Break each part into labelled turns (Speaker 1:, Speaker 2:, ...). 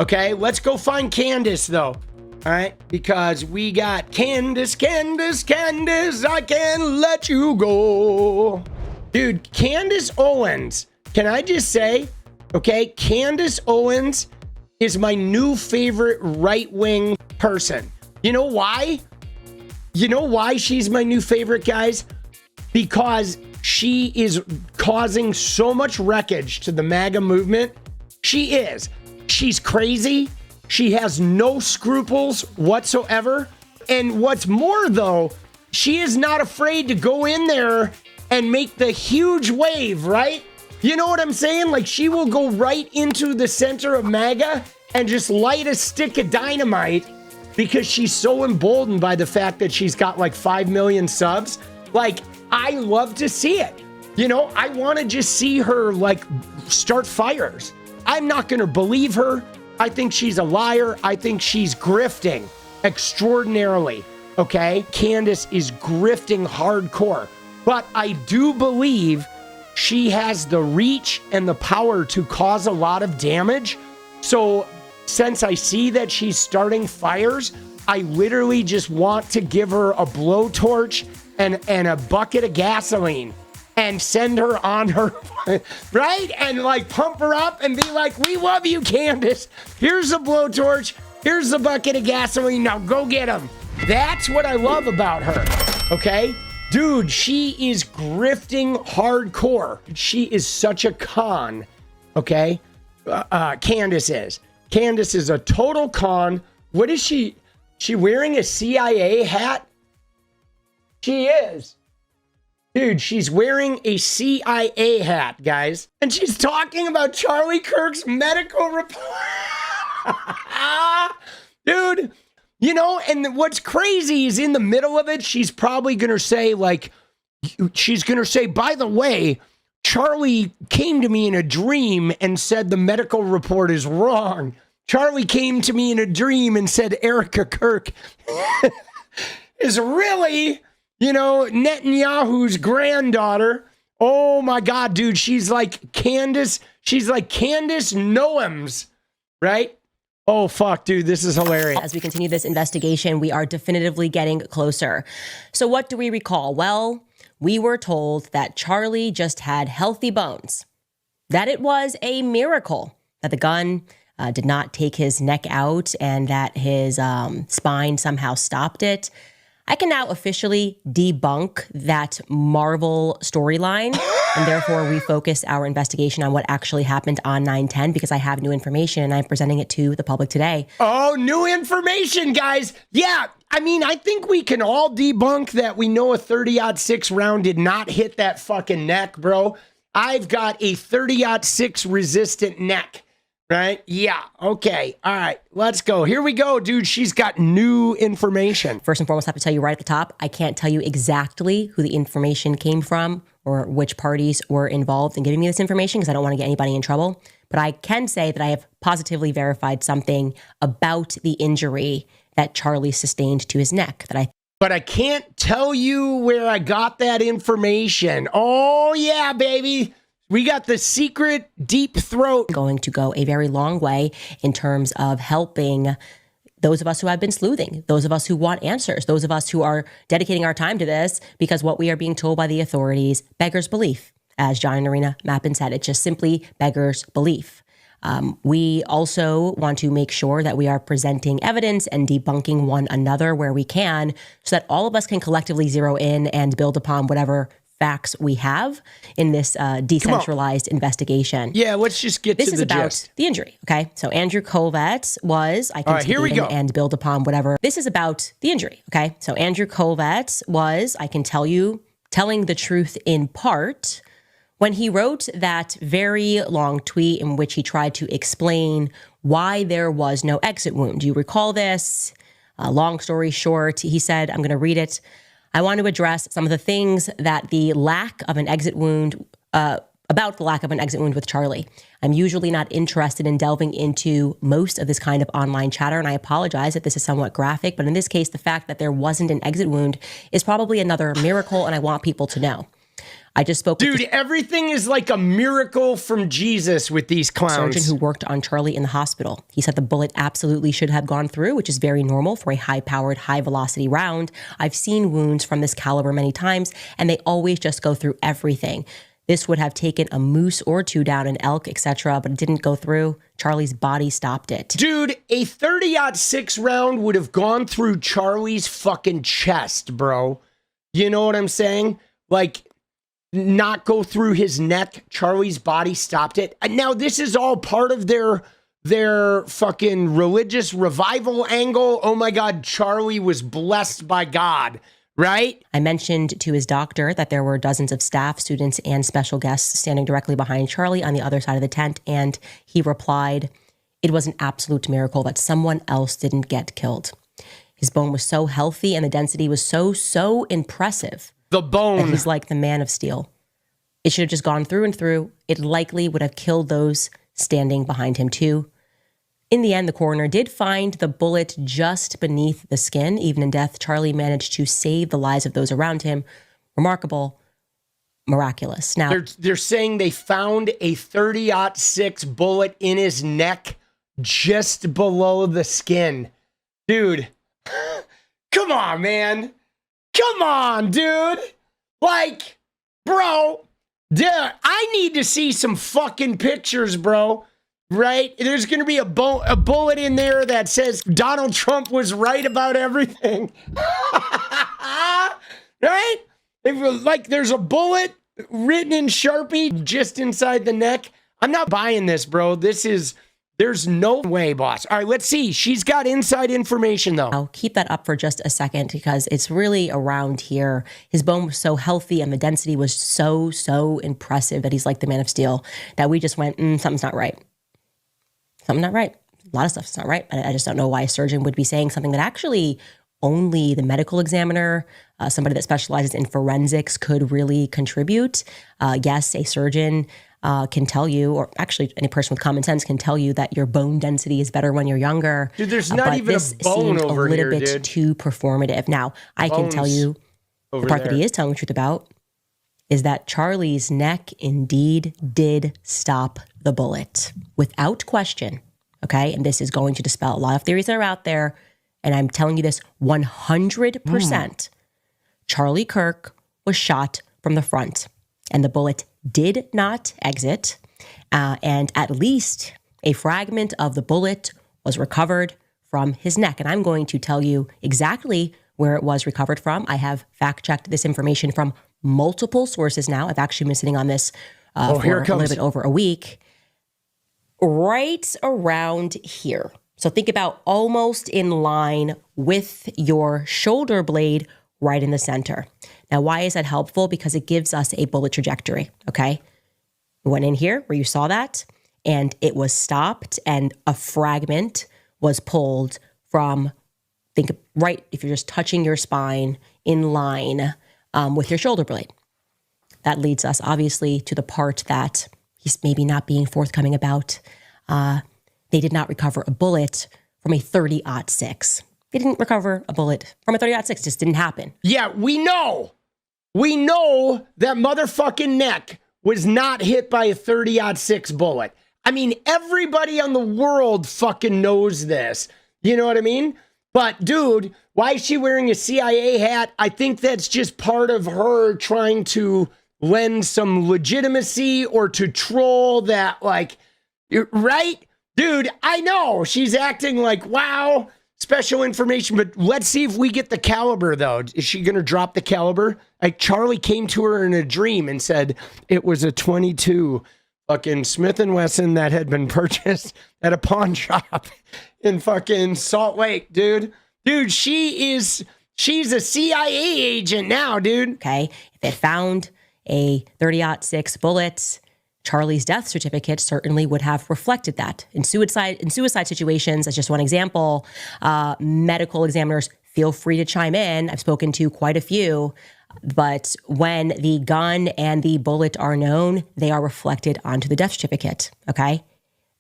Speaker 1: Okay, let's go find Candace, though. All right, because we got Candace, Candace, Candace, I can't let you go. Dude, Candace Owens, can I just say, okay, Candace Owens is my new favorite right-wing person. You know why? You know why she's my new favorite, guys? Because she is causing so much wreckage to the MAGA movement. She is. She's crazy. She has no scruples whatsoever. And what's more, though, she is not afraid to go in there and make the huge wave, right? You know what I'm saying? Like, she will go right into the center of MAGA and just light a stick of dynamite because she's so emboldened by the fact that she's got like 5 million subs. Like, I love to see it. You know, I want to just see her like start fires. I'm not going to believe her. I think she's a liar. I think she's grifting extraordinarily. Okay. Candace is grifting hardcore, but I do believe she has the reach and the power to cause a lot of damage. So since I see that she's starting fires, I literally just want to give her a blowtorch and a bucket of gasoline and send her on her, right? And like pump her up and be like, we love you, Candace. Here's a blowtorch. Here's a bucket of gasoline. Now go get them. That's what I love about her, okay? Dude, she is grifting hardcore. She is such a con, okay? Candace is. Candace is a total con. What is she? She wearing a CIA hat? She is. Dude, she's wearing a CIA hat, guys. And she's talking about Charlie Kirk's medical report. Dude, you know, and what's crazy is in the middle of it, she's probably going to say, like, she's going to say, by the way, Charlie came to me in a dream and said the medical report is wrong. Charlie came to me in a dream and said Erica Kirk is really, you know, Netanyahu's granddaughter. Oh my God, dude. She's like Candace. She's like Candace Owens, right? Oh, fuck, dude. This is hilarious.
Speaker 2: As we continue this investigation, we are definitively getting closer. So what do we recall? Well, we were told that Charlie just had healthy bones, that it was a miracle that the gun did not take his neck out and that his spine somehow stopped it. I can now officially debunk that Marvel storyline and therefore refocus our investigation on what actually happened on 9/10 because I have new information and I'm presenting it to the public today.
Speaker 1: Oh, new information, guys. Yeah, I mean, I think we can all debunk that we know a 30-06 round did not hit that fucking neck, bro. I've got a 30-06 resistant neck. Right? Yeah. Okay. All right. Let's go. Here we go, dude. She's got new information.
Speaker 2: First and foremost, I have to tell you right at the top, I can't tell you exactly who the information came from or which parties were involved in giving me this information because I don't want to get anybody in trouble. But I can say that I have positively verified something about the injury that Charlie sustained to his neck
Speaker 1: But I can't tell you where I got that information. Oh, yeah, baby. We got the secret deep throat.
Speaker 2: Going to go a very long way in terms of helping those of us who have been sleuthing, those of us who want answers, those of us who are dedicating our time to this, because what we are being told by the authorities beggars belief. As John and Arena Mappin said, it just simply beggars belief. We also want to make sure that we are presenting evidence and debunking one another where we can so that all of us can collectively zero in and build upon whatever facts we have in this decentralized investigation.
Speaker 1: Yeah, let's just get to the gist.
Speaker 2: This is about the injury, okay? So Andrew 𝗙𝗪𝗧 was, I can
Speaker 1: here we go.
Speaker 2: and build upon whatever. This is about the injury, okay? So Andrew 𝗙𝗪𝗧 was, I can tell you, telling the truth in part when he wrote that very long tweet in which he tried to explain why there was no exit wound. Do you recall this? Long story short, he said, I'm going to read it. I want to address some of the things that the lack of an exit wound, about the lack of an exit wound with Charlie. I'm usually not interested in delving into most of this kind of online chatter, and I apologize if this is somewhat graphic, but in this case, the fact that there wasn't an exit wound is probably another miracle, and I want people to know. I just spoke with
Speaker 1: Dude, everything is like a miracle from Jesus with these clowns.
Speaker 2: surgeon who worked on Charlie in the hospital. He said the bullet absolutely should have gone through, which is very normal for a high-powered, high-velocity round. I've seen wounds from this caliber many times, and they always just go through everything. This would have taken a moose or two down, an elk, etc., but it didn't go through. Charlie's body stopped it.
Speaker 1: Dude, a 30-06 round would have gone through Charlie's fucking chest, bro. You know what I'm saying? Like, not go through his neck. Charlie's body stopped it. Now, this is all part of their fucking religious revival angle. Oh my God, Charlie was blessed by God, right?
Speaker 2: I mentioned to his doctor that there were dozens of staff, students, and special guests standing directly behind Charlie on the other side of the tent, and he replied, it was an absolute miracle that someone else didn't get killed. His bone was so healthy and the density was so impressive.
Speaker 1: The bone.
Speaker 2: He's like the man of steel. It should have just gone through and through. It likely would have killed those standing behind him too. In the end, the coroner did find the bullet just beneath the skin. Even in death, Charlie managed to save the lives of those around him. Remarkable, miraculous. Now,
Speaker 1: they're saying they found a 30-06 bullet in his neck just below the skin. Dude, come on, man. Come on, dude. Like, bro, I need to see some fucking pictures, bro. Right? There's going to be a bullet in there that says Donald Trump was right about everything. Right? Like there's a bullet written in Sharpie just inside the neck. I'm not buying this, bro. There's no way, boss. All right, let's see. She's got inside information, though.
Speaker 2: I'll keep that up for just a second because it's really around here. His bone was so healthy and the density was so impressive that he's like the man of steel that we just went, something's not right. Something not right. A lot of stuff's not right. I just don't know why a surgeon would be saying something that actually only the medical examiner, somebody that specializes in forensics, could really contribute. Yes, a surgeon can tell you, or actually any person with common sense can tell you that your bone density is better when you're younger.
Speaker 1: Dude, there's not even a bone over here,
Speaker 2: a little bit too performative. Now, I can tell you the part that he is telling the truth about is that Charlie's neck indeed did stop the bullet without question. Okay, and this is going to dispel a lot of theories that are out there. And I'm telling you this 100%. Charlie Kirk was shot from the front, and the bullet did not exit. And at least a fragment of the bullet was recovered from his neck. And I'm going to tell you exactly where it was recovered from. I have fact-checked this information from multiple sources now. I've actually been sitting on this for a little bit over a week. Right around here. So think about almost in line with your shoulder blade right in the center. Now, why is that helpful? Because it gives us a bullet trajectory, okay? We went in here where you saw that, and it was stopped, and a fragment was pulled from, think right, if you're just touching your spine in line with your shoulder blade. That leads us, obviously, to the part that he's maybe not being forthcoming about. They did not recover a bullet from a 30-06. They didn't recover a bullet from a 30-06. It just didn't happen.
Speaker 1: Yeah, we know. We know that motherfucking neck was not hit by a 30-06 bullet. I mean, everybody on the world fucking knows this. You know what I mean? But, dude, why is she wearing a CIA hat? I think that's just part of her trying to lend some legitimacy or to troll that, like, right? Dude, I know she's acting like, wow, special information, but let's see if we get the caliber, though. Is she going to drop the caliber? Like, Charlie came to her in a dream and said it was a 22 fucking Smith & Wesson that had been purchased at a pawn shop in fucking Salt Lake, dude. Dude, she's a CIA agent now, dude.
Speaker 2: Okay, if they found a 30-06 bullet, Charlie's death certificate certainly would have reflected that. In suicide situations, as just one example, medical examiners, feel free to chime in. I've spoken to quite a few, but when the gun and the bullet are known, they are reflected onto the death certificate, okay?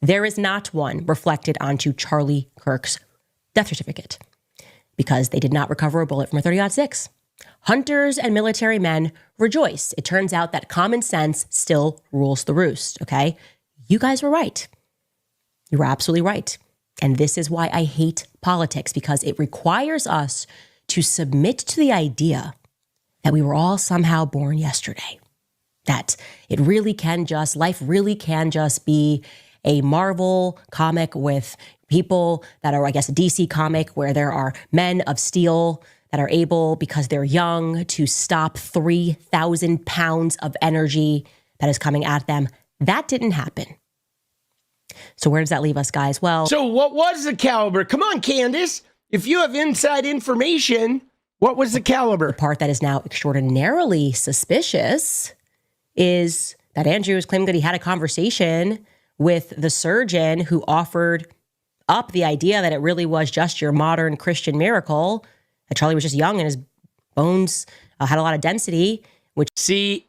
Speaker 2: There is not one reflected onto Charlie Kirk's death certificate because they did not recover a bullet from a 30-06. Hunters and military men rejoice. It turns out that common sense still rules the roost, okay? You guys were right. You were absolutely right. And this is why I hate politics, because it requires us to submit to the idea that we were all somehow born yesterday. That it really can just, life really can just be a Marvel comic with people that are, I guess, a DC comic where there are men of steel that are able, because they're young, to stop 3,000 pounds of energy that is coming at them. That didn't happen. So where does that leave us, guys? Well,
Speaker 1: so what was the caliber? Come on, Candace. If you have inside information, what was the caliber?
Speaker 2: The part that is now extraordinarily suspicious is that Andrew is claiming that he had a conversation with the surgeon who offered up the idea that it really was just your modern Christian miracle, that Charlie was just young and his bones had a lot of density, which...
Speaker 1: See,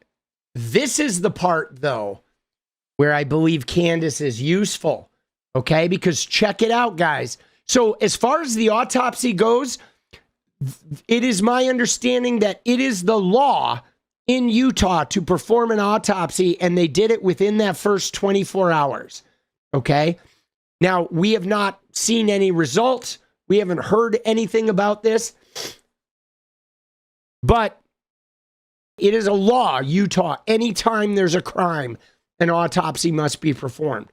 Speaker 1: this is the part, though, where I believe Candace is useful, okay? Because check it out, guys. So as far as the autopsy goes, it is my understanding that it is the law in Utah to perform an autopsy, and they did it within that first 24 hours, okay? Now, we have not seen any results. We haven't heard anything about this. But it is a law, Utah. Anytime there's a crime, an autopsy must be performed.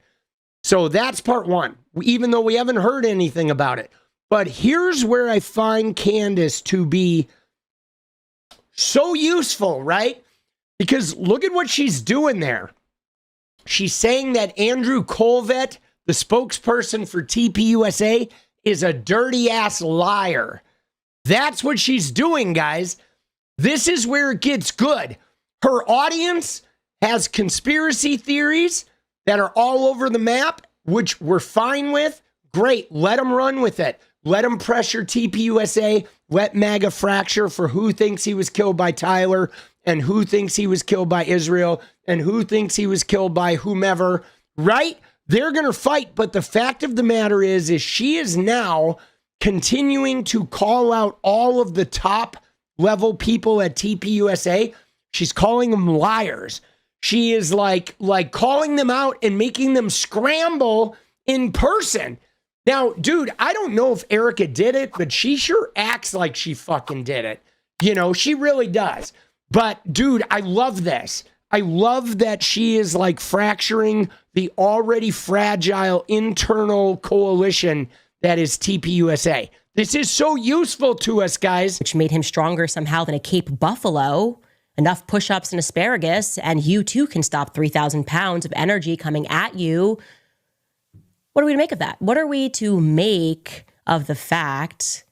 Speaker 1: So that's part one, even though we haven't heard anything about it. But here's where I find Candace to be so useful, right? Because look at what she's doing there. She's saying that Andrew 𝗙𝗍𝗏, the spokesperson for TPUSA, is a dirty ass liar. That's what she's doing, guys. This is where it gets good. Her audience has conspiracy theories that are all over the map, which we're fine with. Great, let them run with it. Let them pressure TPUSA, let Maga fracture for who thinks he was killed by Tyler and who thinks he was killed by Israel and who thinks he was killed by whomever, right? They're going to fight, but the fact of the matter is she is now continuing to call out all of the top level people at TPUSA. She's calling them liars. She is like calling them out and making them scramble in person. Now, dude, I don't know if Erica did it, but she sure acts like she fucking did it. You know, she really does. But dude, I love this. I love that she is like fracturing the already fragile internal coalition that is TPUSA. This is so useful to us, guys.
Speaker 2: Which made him stronger somehow than a Cape buffalo. Enough push-ups and asparagus, and you too can stop 3,000 pounds of energy coming at you. What are we to make of that? What are we to make of the fact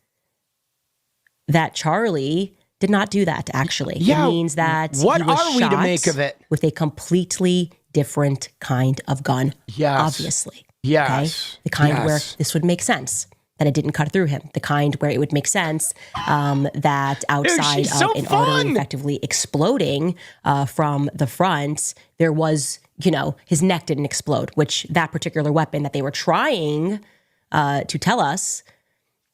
Speaker 2: that Charlie did not do that, actually?
Speaker 1: Yeah,
Speaker 2: it means that
Speaker 1: what
Speaker 2: he was
Speaker 1: are we to
Speaker 2: shot
Speaker 1: make of it?
Speaker 2: with a completely different kind of gun.
Speaker 1: Yes.
Speaker 2: Obviously.
Speaker 1: Yes.
Speaker 2: Okay? The kind
Speaker 1: Yes.
Speaker 2: where this would make sense. That it didn't cut through him. The kind where it would make sense that outside
Speaker 1: she's so
Speaker 2: of an
Speaker 1: fun.
Speaker 2: artery effectively exploding from the front, there was, you know, his neck didn't explode, which that particular weapon that they were trying to tell us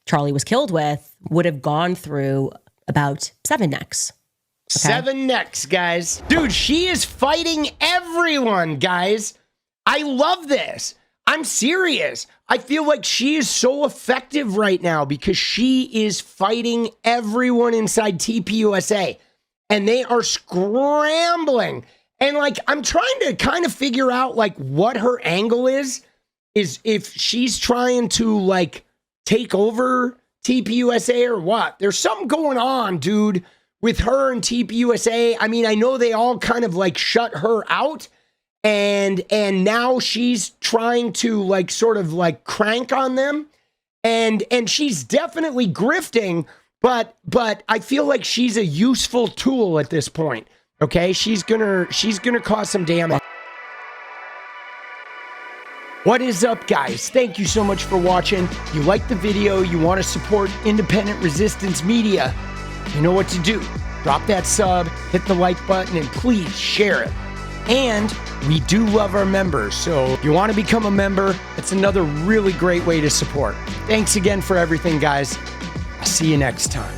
Speaker 2: Charlie was killed with would have gone through about 7 necks. Okay?
Speaker 1: 7 necks, guys. Dude, she is fighting everyone, guys. I love this. I'm serious. I feel like she is so effective right now because she is fighting everyone inside TPUSA and they are scrambling. And like, I'm trying to kind of figure out like what her angle is if she's trying to like take over TPUSA or what. There's something going on, dude, with her and TPUSA. I mean, I know they all kind of like shut her out. And now she's trying to like sort of like crank on them, and she's definitely grifting, but I feel like she's a useful tool at this point. Okay, she's gonna cause some damage. What is up, guys? Thank you so much for watching. You like the video, you want to support independent resistance media, you know what to do. Drop that sub, hit the like button, and please share it. And we do love our members, so if you want to become a member, it's another really great way to support. Thanks again for everything, guys. I'll see you next time.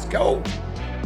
Speaker 1: go.